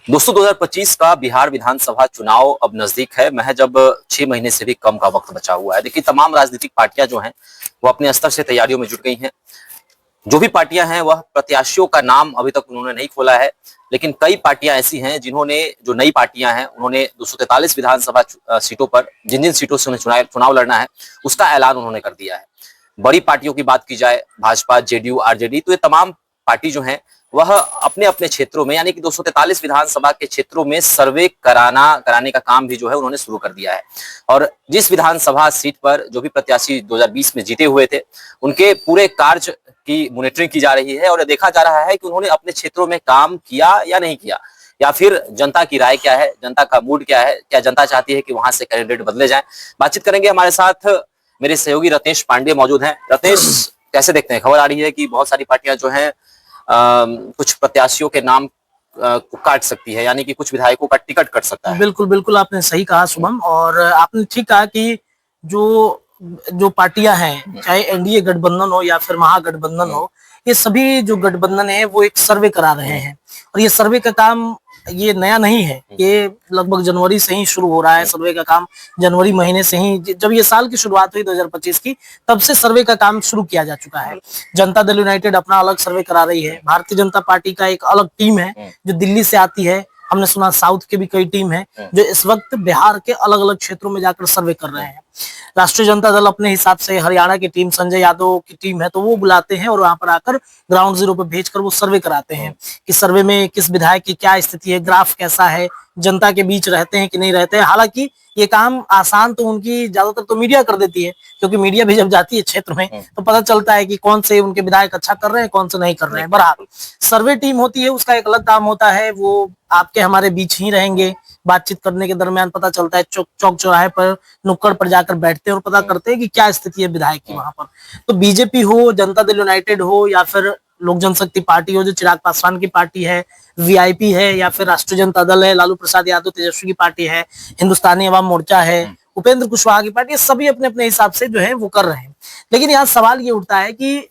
दोस्तों 2025 का बिहार विधानसभा चुनाव अब नजदीक है। महज अब 6 महीने से भी कम का वक्त बचा हुआ है। देखिए, तमाम राजनीतिक पार्टियां जो हैं वो अपने स्तर से तैयारियों में जुट गई हैं। जो भी पार्टियां हैं वह प्रत्याशियों का नाम अभी तक उन्होंने नहीं खोला है, लेकिन कई पार्टियां ऐसी हैं जिन्होंने, जो नई पार्टियां हैं, उन्होंने 243 विधानसभा सीटों पर जिन जिन सीटों से उन्हें चुनाव लड़ना है उसका ऐलान उन्होंने कर दिया है। बड़ी पार्टियों की बात की जाए, भाजपा, जेडीयू, आरजेडी, तो ये तमाम पार्टी जो हैं वह अपने अपने क्षेत्रों में, यानी कि 243 विधानसभा के क्षेत्रों में सर्वे कराने का काम भी जो है उन्होंने शुरू कर दिया है। और जिस विधानसभा सीट पर जो भी प्रत्याशी 2020 में जीते हुए थे, उनके पूरे कार्य की मॉनिटरिंग की जा रही है और देखा जा रहा है कि उन्होंने अपने क्षेत्रों में काम किया या नहीं किया, या फिर जनता की राय क्या है, जनता का मूड क्या है, क्या जनता चाहती है कि वहां से कैंडिडेट बदले जाएं। बातचीत करेंगे। हमारे साथ मेरे सहयोगी रत्नेश पांडे मौजूद हैं। रत्नेश, कैसे देखते हैं? खबर आ रही है कि बहुत सारी पार्टियां जो हैं कुछ प्रत्याशियों के नाम को काट सकती है, यानी कि कुछ विधायकों का टिकट कट सकता है। बिल्कुल बिल्कुल, आपने सही कहा शुभम, और आपने ठीक कहा कि जो जो पार्टियां हैं, चाहे एनडीए गठबंधन हो या फिर महागठबंधन हो, ये सभी जो गठबंधन है वो एक सर्वे करा रहे हैं। और ये सर्वे का काम ये नया नहीं है, ये लगभग जनवरी से ही शुरू हो रहा है। सर्वे का काम जनवरी महीने से ही, जब ये साल की शुरुआत हुई 2025 की, तब से सर्वे का काम शुरू किया जा चुका है। जनता दल यूनाइटेड अपना अलग सर्वे करा रही है, भारतीय जनता पार्टी का एक अलग टीम है जो दिल्ली से आती है। हमने सुना साउथ के भी कई टीम है जो इस वक्त बिहार के अलग अलग क्षेत्रों में जाकर सर्वे कर रहे हैं। राष्ट्रीय जनता दल अपने हिसाब से, हरियाणा की टीम, संजय यादव की टीम है, तो वो बुलाते हैं और वहां पर आकर ग्राउंड जीरो पे भेजकर वो सर्वे कराते हैं कि सर्वे में किस विधायक की क्या स्थिति है, ग्राफ कैसा है, जनता के बीच रहते हैं कि नहीं रहते हैं। हालांकि ये काम आसान तो उनकी ज्यादातर तो मीडिया कर देती है, क्योंकि मीडिया भी जब जाती है क्षेत्र में तो पता चलता है कि कौन से उनके विधायक अच्छा कर रहे हैं, कौन से नहीं कर रहे हैं। बहरहाल सर्वे टीम होती है, उसका एक अलग काम होता है। वो आपके हमारे बीच ही रहेंगे, बातचीत करने के दरमियान पता चलता है, चौक चौराहे पर, नुक्कड़ पर जाकर बैठते हैं और पता करते हैं कि क्या स्थिति है विधायक की वहां पर। तो बीजेपी हो, जनता दल यूनाइटेड हो, या फिर लोक जनशक्ति पार्टी हो जो चिराग पासवान की पार्टी है, वीआईपी है, या फिर राष्ट्रीय जनता दल है, लालू प्रसाद यादव तेजस्वी की पार्टी है, हिंदुस्तानी अवाम मोर्चा है, उपेंद्र कुशवाहा की पार्टी, सभी अपने अपने हिसाब से जो है वो कर रहे हैं। लेकिन यहाँ सवाल ये उठता है कि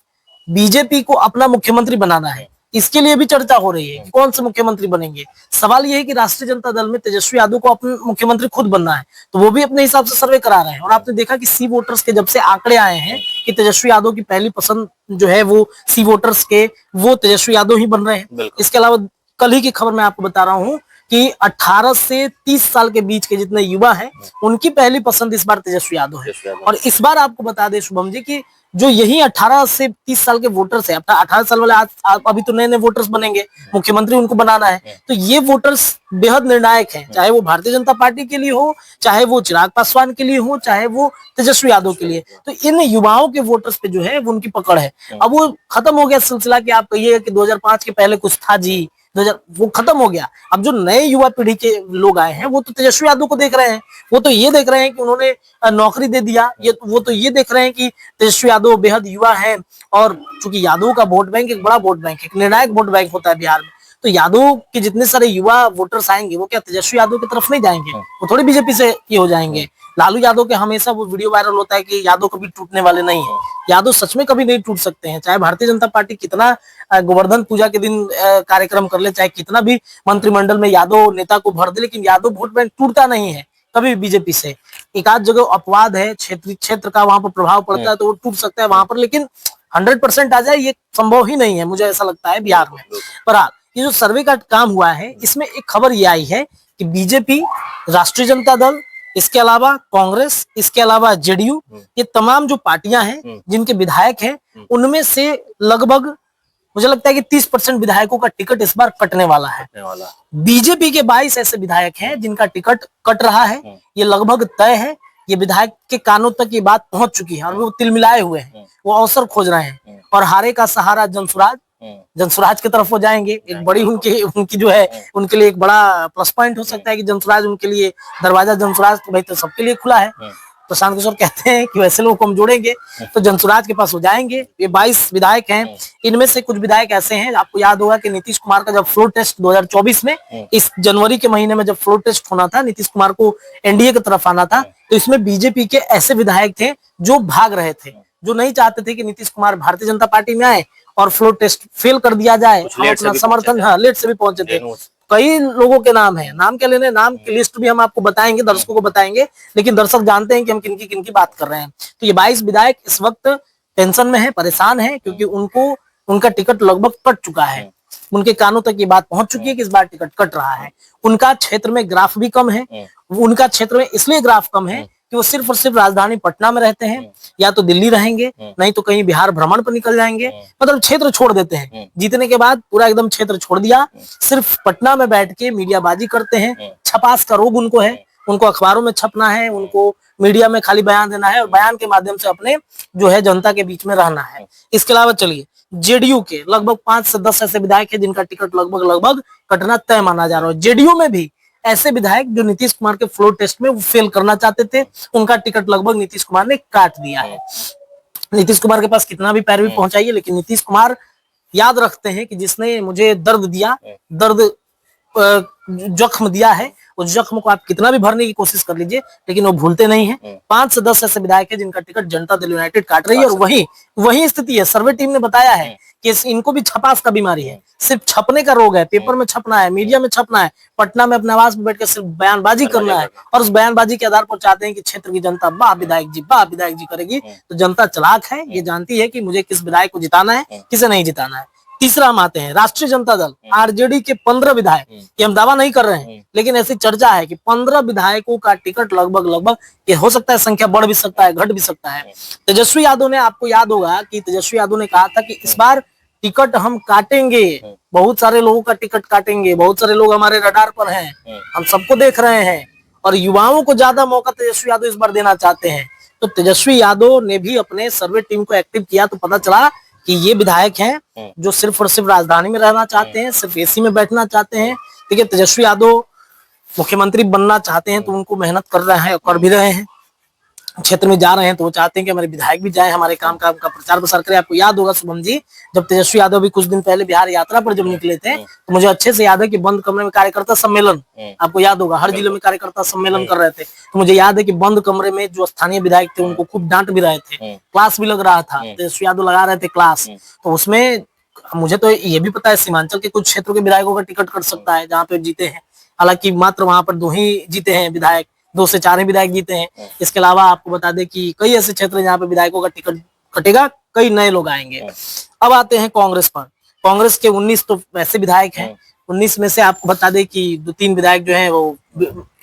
बीजेपी को अपना मुख्यमंत्री बनाना है, इसके लिए भी चर्चा हो रही है कि कौन से मुख्यमंत्री बनेंगे। सवाल ये है कि राष्ट्रीय जनता दल में तेजस्वी यादव को अपना मुख्यमंत्री खुद बनना है, तो वो भी अपने हिसाब से सर्वे करा रहे हैं। और आपने देखा कि सी वोटर्स के जब से आंकड़े आए हैं कि तेजस्वी यादव की पहली पसंद जो है वो सी वोटर्स के, वो तेजस्वी यादव ही बन रहे हैं। इसके अलावा कल ही की खबर मैं आपको बता रहा हूँ कि 18 से 30 साल के बीच के जितने युवा हैं उनकी पहली पसंद इस बार तेजस्वी यादव है। और इस बार आपको बता दें शुभम जी कि जो यही 18 से 30 साल के वोटर्स है, 18 साल वाले आज अभी तो नए नए वोटर्स बनेंगे, मुख्यमंत्री उनको बनाना है, तो ये वोटर्स बेहद निर्णायक हैं, चाहे वो भारतीय जनता पार्टी के लिए हो, चाहे वो चिराग पासवान के लिए हो, चाहे वो तेजस्वी यादव के लिए। तो इन युवाओं के वोटर्स पे जो है वो उनकी पकड़ है। अब वो खत्म हो गया सिलसिला कि आप कहिए कि 2005 के पहले कुछ था जी, 2000 वो खत्म हो गया। अब जो नए युवा पीढ़ी के लोग आए हैं वो तो तेजस्वी यादव को देख रहे हैं, वो तो ये देख रहे हैं कि उन्होंने नौकरी दे दिया, वो तो ये देख रहे हैं कि तेजस्वी यादव बेहद युवा है। और चूंकि यादव का वोट बैंक एक बड़ा वोट बैंक है, एक निर्णायक वोट बैंक होता है बिहार में, तो यादव के जितने सारे युवा वोटर्स आएंगे वो क्या तेजस्वी यादव की तरफ नहीं जाएंगे, वो थोड़ी बीजेपी से ये हो जाएंगे। लालू यादव के हमेशा वो वीडियो वायरल होता है कि यादव कभी टूटने वाले नहीं है। यादव सच में कभी नहीं टूट सकते हैं, चाहे भारतीय जनता पार्टी कितना गोवर्धन पूजा के दिन कार्यक्रम कर ले, चाहे कितना भी मंत्रिमंडल में यादव नेता को भर दे, लेकिन यादव वोट बैंक टूटता नहीं है कभी बीजेपी से। एक आध जगह अपवाद है, क्षेत्र का वहां पर प्रभाव पड़ता है तो वो टूट सकता है वहां पर, लेकिन 100% आ जाए ये संभव ही नहीं है, मुझे ऐसा लगता है बिहार में। पर ये जो सर्वे का काम हुआ है इसमें एक खबर ये आई है कि बीजेपी, राष्ट्रीय जनता दल, इसके अलावा कांग्रेस, इसके अलावा जेडीयू, ये तमाम जो पार्टियां हैं जिनके विधायक हैं उनमें से लगभग मुझे लगता है कि 30% विधायकों का टिकट इस बार कटने वाला है। बीजेपी के 22 ऐसे विधायक हैं जिनका टिकट कट रहा है, ये लगभग तय है। ये विधायक के कानों तक ये बात पहुंच चुकी है और वो तिलमिलाए हुए हैं, वो अवसर खोज रहे हैं। और हारे का सहारा जनसुराज की तरफ हो जाएंगे। एक बड़ी उनकी जो है उनके लिए एक बड़ा प्लस पॉइंट हो सकता है कि जनसुराज उनके लिए, दरवाजा जनसुराज तो भाई तो सबके लिए खुला है। प्रशांत किशोर कहते हैं कि वैसे लोग को हम जोड़ेंगे तो जनसुराज के पास हो जाएंगे। ये 22 विधायक हैं, इनमें से कुछ विधायक ऐसे हैं, आपको याद होगा कि नीतीश कुमार का जब फ्लोर टेस्ट 2024 में, इस जनवरी के महीने में जब फ्लोर टेस्ट होना था, नीतीश कुमार को एनडीए की तरफ आना था, तो इसमें बीजेपी के ऐसे विधायक थे जो भाग रहे थे, जो नहीं चाहते थे कि नीतीश कुमार भारतीय जनता पार्टी में आए और फ्लोर टेस्ट फेल कर दिया जाए। हम अपना समर्थन, हाँ, लेट से भी पहुंचे थे, कई लोगों के नाम है, नाम क्या लेने, नाम की लिस्ट भी हम आपको बताएंगे, दर्शकों को बताएंगे, लेकिन दर्शक जानते हैं कि हम किनकी बात कर रहे हैं। तो ये 22 विधायक इस वक्त टेंशन में है, परेशान है, क्योंकि उनका टिकट लगभग कट चुका है। उनके कानों तक ये बात पहुंच चुकी है कि इस बार टिकट कट रहा है। उनका क्षेत्र में ग्राफ भी कम है। उनका क्षेत्र में इसलिए ग्राफ कम है कि वो सिर्फ और सिर्फ राजधानी पटना में रहते हैं, या तो दिल्ली रहेंगे, नहीं तो कहीं बिहार भ्रमण पर निकल जाएंगे, मतलब क्षेत्र छोड़ देते हैं। जीतने के बाद पूरा एकदम क्षेत्र छोड़ दिया, सिर्फ पटना में बैठ के मीडियाबाजी करते हैं। छपास का रोग उनको है, उनको अखबारों में छपना है, उनको मीडिया में खाली बयान देना है और बयान के माध्यम से अपने जो है जनता के बीच में रहना है। इसके अलावा चलिए, जेडीयू के लगभग 5 से 10 ऐसे विधायक हैं जिनका टिकट लगभग कटना तय माना जा रहा है। जेडीयू में भी ऐसे विधायक जो नीतीश कुमार के फ्लोर टेस्ट में फेल करना चाहते थे, उनका टिकट लगभग नीतीश कुमार ने काट दिया है। नीतीश कुमार के पास कितना भी पैरवी पहुंचाइए, लेकिन नीतीश कुमार याद रखते हैं कि जिसने मुझे दर्द दिया, दर्द जख्म दिया है, उस जख्म को आप कितना भी भरने की कोशिश कर लीजिए, लेकिन वो भूलते नहीं हैं। 5 से 10 ऐसे विधायक हैं जिनका टिकट जनता दल यूनाइटेड काट रही है, और वही स्थिति है। सर्वे टीम ने बताया है कि इनको भी छपास का बीमारी है, सिर्फ छपने का रोग है, पेपर में छपना है, मीडिया में छपना है, पटना में अपने आवास में बैठकर सिर्फ बयानबाजी करना है, और उस बयानबाजी के आधार पर चाहते हैं कि क्षेत्र की जनता वाह विधायक जी करेगी। तो जनता चालाक है, ये जानती है कि मुझे किस विधायक को जिताना है, किसे नहीं जिताना है। तीसरा हम आते हैं राष्ट्रीय जनता दल, आरजेडी के 15 विधायक, ये हम दावा नहीं कर रहे हैं, लेकिन ऐसी चर्चा है कि 15 विधायकों का टिकट लगभग ये हो सकता है, संख्या बढ़ भी सकता है, घट भी सकता है। तेजस्वी यादव ने, आपको याद होगा कि तेजस्वी यादव ने कहा था कि इस बार टिकट हम काटेंगे, बहुत सारे लोगों का टिकट काटेंगे, बहुत सारे लोग हमारे रडार पर हैं, हम सबको देख रहे हैं, और युवाओं को ज्यादा मौका तेजस्वी यादव इस बार देना चाहते हैं। तो तेजस्वी यादव ने भी अपने सर्वे टीम को एक्टिव किया, तो पता चला कि ये विधायक हैं जो सिर्फ और सिर्फ राजधानी में रहना चाहते हैं, सिर्फ एसी में बैठना चाहते हैं। देखिए, तेजस्वी यादव मुख्यमंत्री बनना चाहते हैं, तो उनको मेहनत कर रहे हैं, कर भी रहे हैं, क्षेत्र में जा रहे हैं, तो वो चाहते हैं कि हमारे विधायक भी जाए, हमारे काम का प्रचार प्रसार करें। आपको याद होगा शुभम जी, जब तेजस्वी यादव भी कुछ दिन पहले बिहार यात्रा पर जब निकले थे, तो मुझे अच्छे से याद है कि बंद कमरे में कार्यकर्ता सम्मेलन, आपको याद होगा, हर जिले में कार्यकर्ता सम्मेलन कर रहे थे। तो मुझे याद है कि बंद कमरे में जो स्थानीय विधायक थे उनको खूब डांट भी रहे थे, क्लास भी लग रहा था, तेजस्वी यादव लगा रहे थे क्लास। तो उसमें मुझे तो ये भी पता है सीमांचल के कुछ क्षेत्रों के विधायकों का टिकट कट सकता है जहाँ पे जीते हैं, हालांकि मात्र वहां पर 2 ही जीते हैं विधायक, 2 से 4 ही विधायक जीते हैं। इसके अलावा आपको बता दें कि कई ऐसे क्षेत्र जहाँ पे विधायकों का टिकट कटेगा, कई नए लोग आएंगे। अब आते हैं कांग्रेस पर। कांग्रेस के 19 तो ऐसे विधायक हैं, 19 में से आपको बता दें कि 2-3 विधायक जो हैं वो,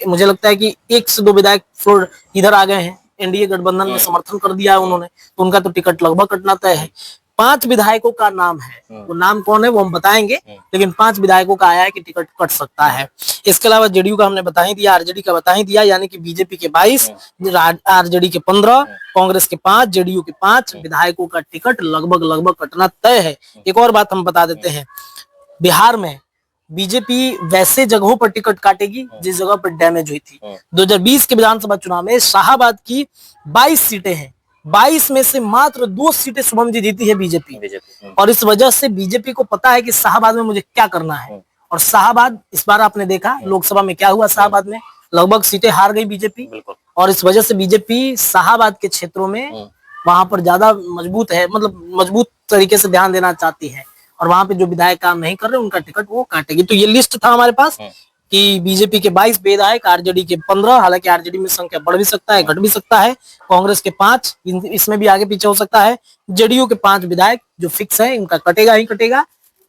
मुझे लगता है कि 1 से 2 विधायक फ्लोर इधर आ गए हैं, एनडीए गठबंधन में समर्थन कर दिया है उन्होंने, तो उनका तो टिकट लगभग कटना तय है। 5 विधायकों का नाम है, वो नाम कौन है वो हम बताएंगे, लेकिन 5 विधायकों का आया है कि टिकट कट सकता है। इसके अलावा जेडीयू का हमने बता ही दिया, आरजेडी का बता ही दिया, यानी कि बीजेपी के 22, आरजेडी के 15, कांग्रेस के 5, जेडीयू के 5 विधायकों का टिकट लगभग कटना तय है। एक और बात हम बता देते हैं, बिहार में बीजेपी वैसे जगहों पर टिकट काटेगी जिस जगह पर डैमेज हुई थी। 2020 के विधानसभा चुनाव में शाहाबाद की 22 सीटें हैं, 22 में से मात्र 2 सीटें शुभम जी जीती है बीजेपी, और इस वजह से बीजेपी को पता है कि शाहाबाद में मुझे क्या करना है। और शाहाबाद इस बार आपने देखा लोकसभा में क्या हुआ, शाहाबाद में लगभग सीटें हार गई बीजेपी, और इस वजह से बीजेपी शाहाबाद के क्षेत्रों में वहां पर ज्यादा मजबूत है, मतलब मजबूत तरीके से ध्यान देना चाहती है, और वहां पे जो विधायक काम नहीं कर रहे उनका टिकट वो काटेगी। तो ये लिस्ट था हमारे पास कि बीजेपी के 22 विधायक, आरजेडी के 15, हालांकि आरजेडी में संख्या बढ़ भी सकता है, घट भी सकता है, कांग्रेस के 5, इसमें भी आगे पीछे हो सकता है, जेडीयू के 5 विधायक जो फिक्स है, इनका कटेगा ही कटेगा।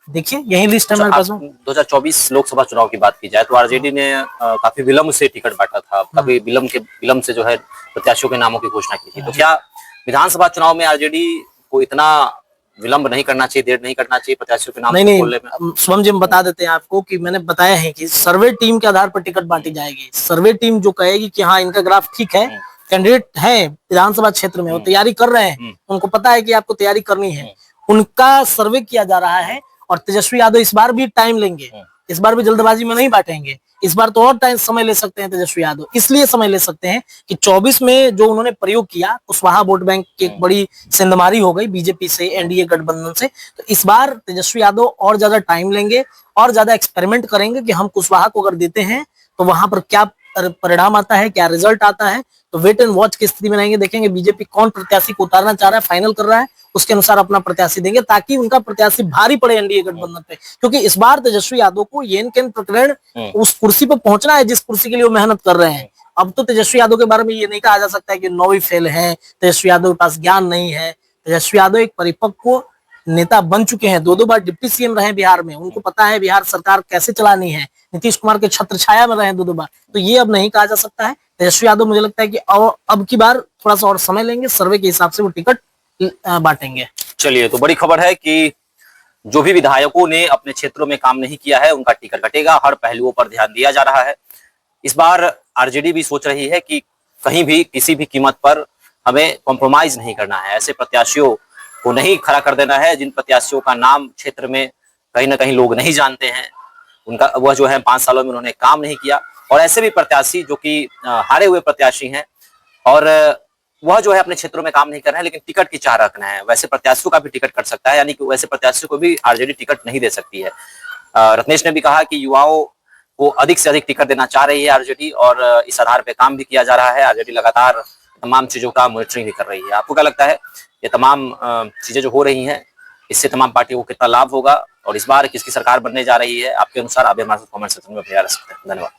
देखिए यही लिस्ट है हमारे पास। 2024 लोकसभा चुनाव की बात की जाए तो आरजेडी ने काफी विलंब से टिकट बांटा था, काफी विलंब से जो है प्रत्याशियों के नामों की घोषणा की थी। तो क्या विधानसभा चुनाव में आरजेडी को इतना विलंब नहीं करना चाहिए, देर नहीं करना चाहिए प्रत्याशियों के नाम बोलने में? शुभम जी हम बता देते हैं आपको कि मैंने बताया है कि सर्वे टीम के आधार पर टिकट बांटी जाएगी। सर्वे टीम जो कहेगी कि हाँ इनका ग्राफ ठीक है, कैंडिडेट है विधानसभा क्षेत्र में, वो तैयारी कर रहे हैं, उनको पता है कि आपको तैयारी करनी है, उनका सर्वे किया जा रहा है। और तेजस्वी यादव इस बार भी टाइम लेंगे, इस बार भी जल्दबाजी में नहीं बांटेंगे, इस बार तो और टाइम समय ले सकते हैं तेजस्वी यादव। इसलिए समय ले सकते हैं कि 24 में जो उन्होंने प्रयोग किया कुशवाहा वोट बैंक की एक बड़ी सेंधमारी हो गई बीजेपी से, एनडीए गठबंधन से। तो इस बार तेजस्वी यादव और ज्यादा टाइम लेंगे और ज्यादा एक्सपेरिमेंट करेंगे कि हम कुशवाहा को अगर देते हैं तो वहां पर क्या परिणाम आता है, क्या रिजल्ट आता है। तो वेट एंड वॉच की स्थिति में रहेंगे, देखेंगे बीजेपी कौन प्रत्याशी को उतारना चाह रहा है, फाइनल कर रहा है, उसके अनुसार अपना प्रत्याशी देंगे, ताकि उनका प्रत्याशी भारी पड़े एनडीए गठबंधन पे। क्योंकि इस बार तेजस्वी यादव को येन केन प्रकरण उस कुर्सी पर पहुंचना है जिस कुर्सी के लिए वो मेहनत कर रहे हैं। अब तो तेजस्वी यादव के बारे में ये नहीं कहा जा सकता है कि 9वीं फेल है, तेजस्वी यादव के पास ज्ञान नहीं है। तेजस्वी यादव एक परिपक्व नेता बन चुके हैं, 2 बार डिप्टी सीएम रहे बिहार में, उनको पता है बिहार सरकार कैसे चलानी है, नीतीश कुमार के छत्र छाया में रहे 2 बार। तो ये अब नहीं कहा जा सकता है। तेजस्वी यादव मुझे लगता है कि अब की बार थोड़ा सा और समय लेंगे, सर्वे के हिसाब से वो टिकट बांटेंगे। चलिए, तो बड़ी खबर है कि जो भी विधायकों ने अपने क्षेत्रों में काम नहीं किया है उनका टिकट कटेगा। हर पहलुओं पर ध्यान दिया जा रहा है। इस बार आरजेडी भी सोच रही है कि कहीं भी किसी भी कीमत पर हमें कॉम्प्रोमाइज नहीं करना है, ऐसे प्रत्याशियों को नहीं खड़ा कर देना है जिन प्रत्याशियों का नाम क्षेत्र में कहीं ना कहीं लोग नहीं जानते हैं, उनका वह जो है 5 सालों में उन्होंने काम नहीं किया। और ऐसे भी प्रत्याशी जो कि हारे हुए प्रत्याशी हैं और वह जो है अपने क्षेत्रों में काम नहीं कर रहे हैं लेकिन टिकट की चाह रखना है, वैसे प्रत्याशियों का भी टिकट कट सकता है, यानी कि वैसे प्रत्याशियों को भी आरजेडी टिकट नहीं दे सकती है। रत्नेश ने भी कहा कि युवाओं को अधिक से अधिक टिकट देना चाह रही है आरजेडी और इस आधार पे काम भी किया जा रहा है। आरजेडी लगातार तमाम चीजों का मॉनिटरिंग भी कर रही है। आपको क्या लगता है ये तमाम चीजें जो हो रही हैं इससे तमाम पार्टियों को कितना लाभ होगा और इस बार किसकी सरकार बनने जा रही है? आपके अनुसार आप हमारे साथ कमेंट सेक्शन में बता सकते हैं। धन्यवाद।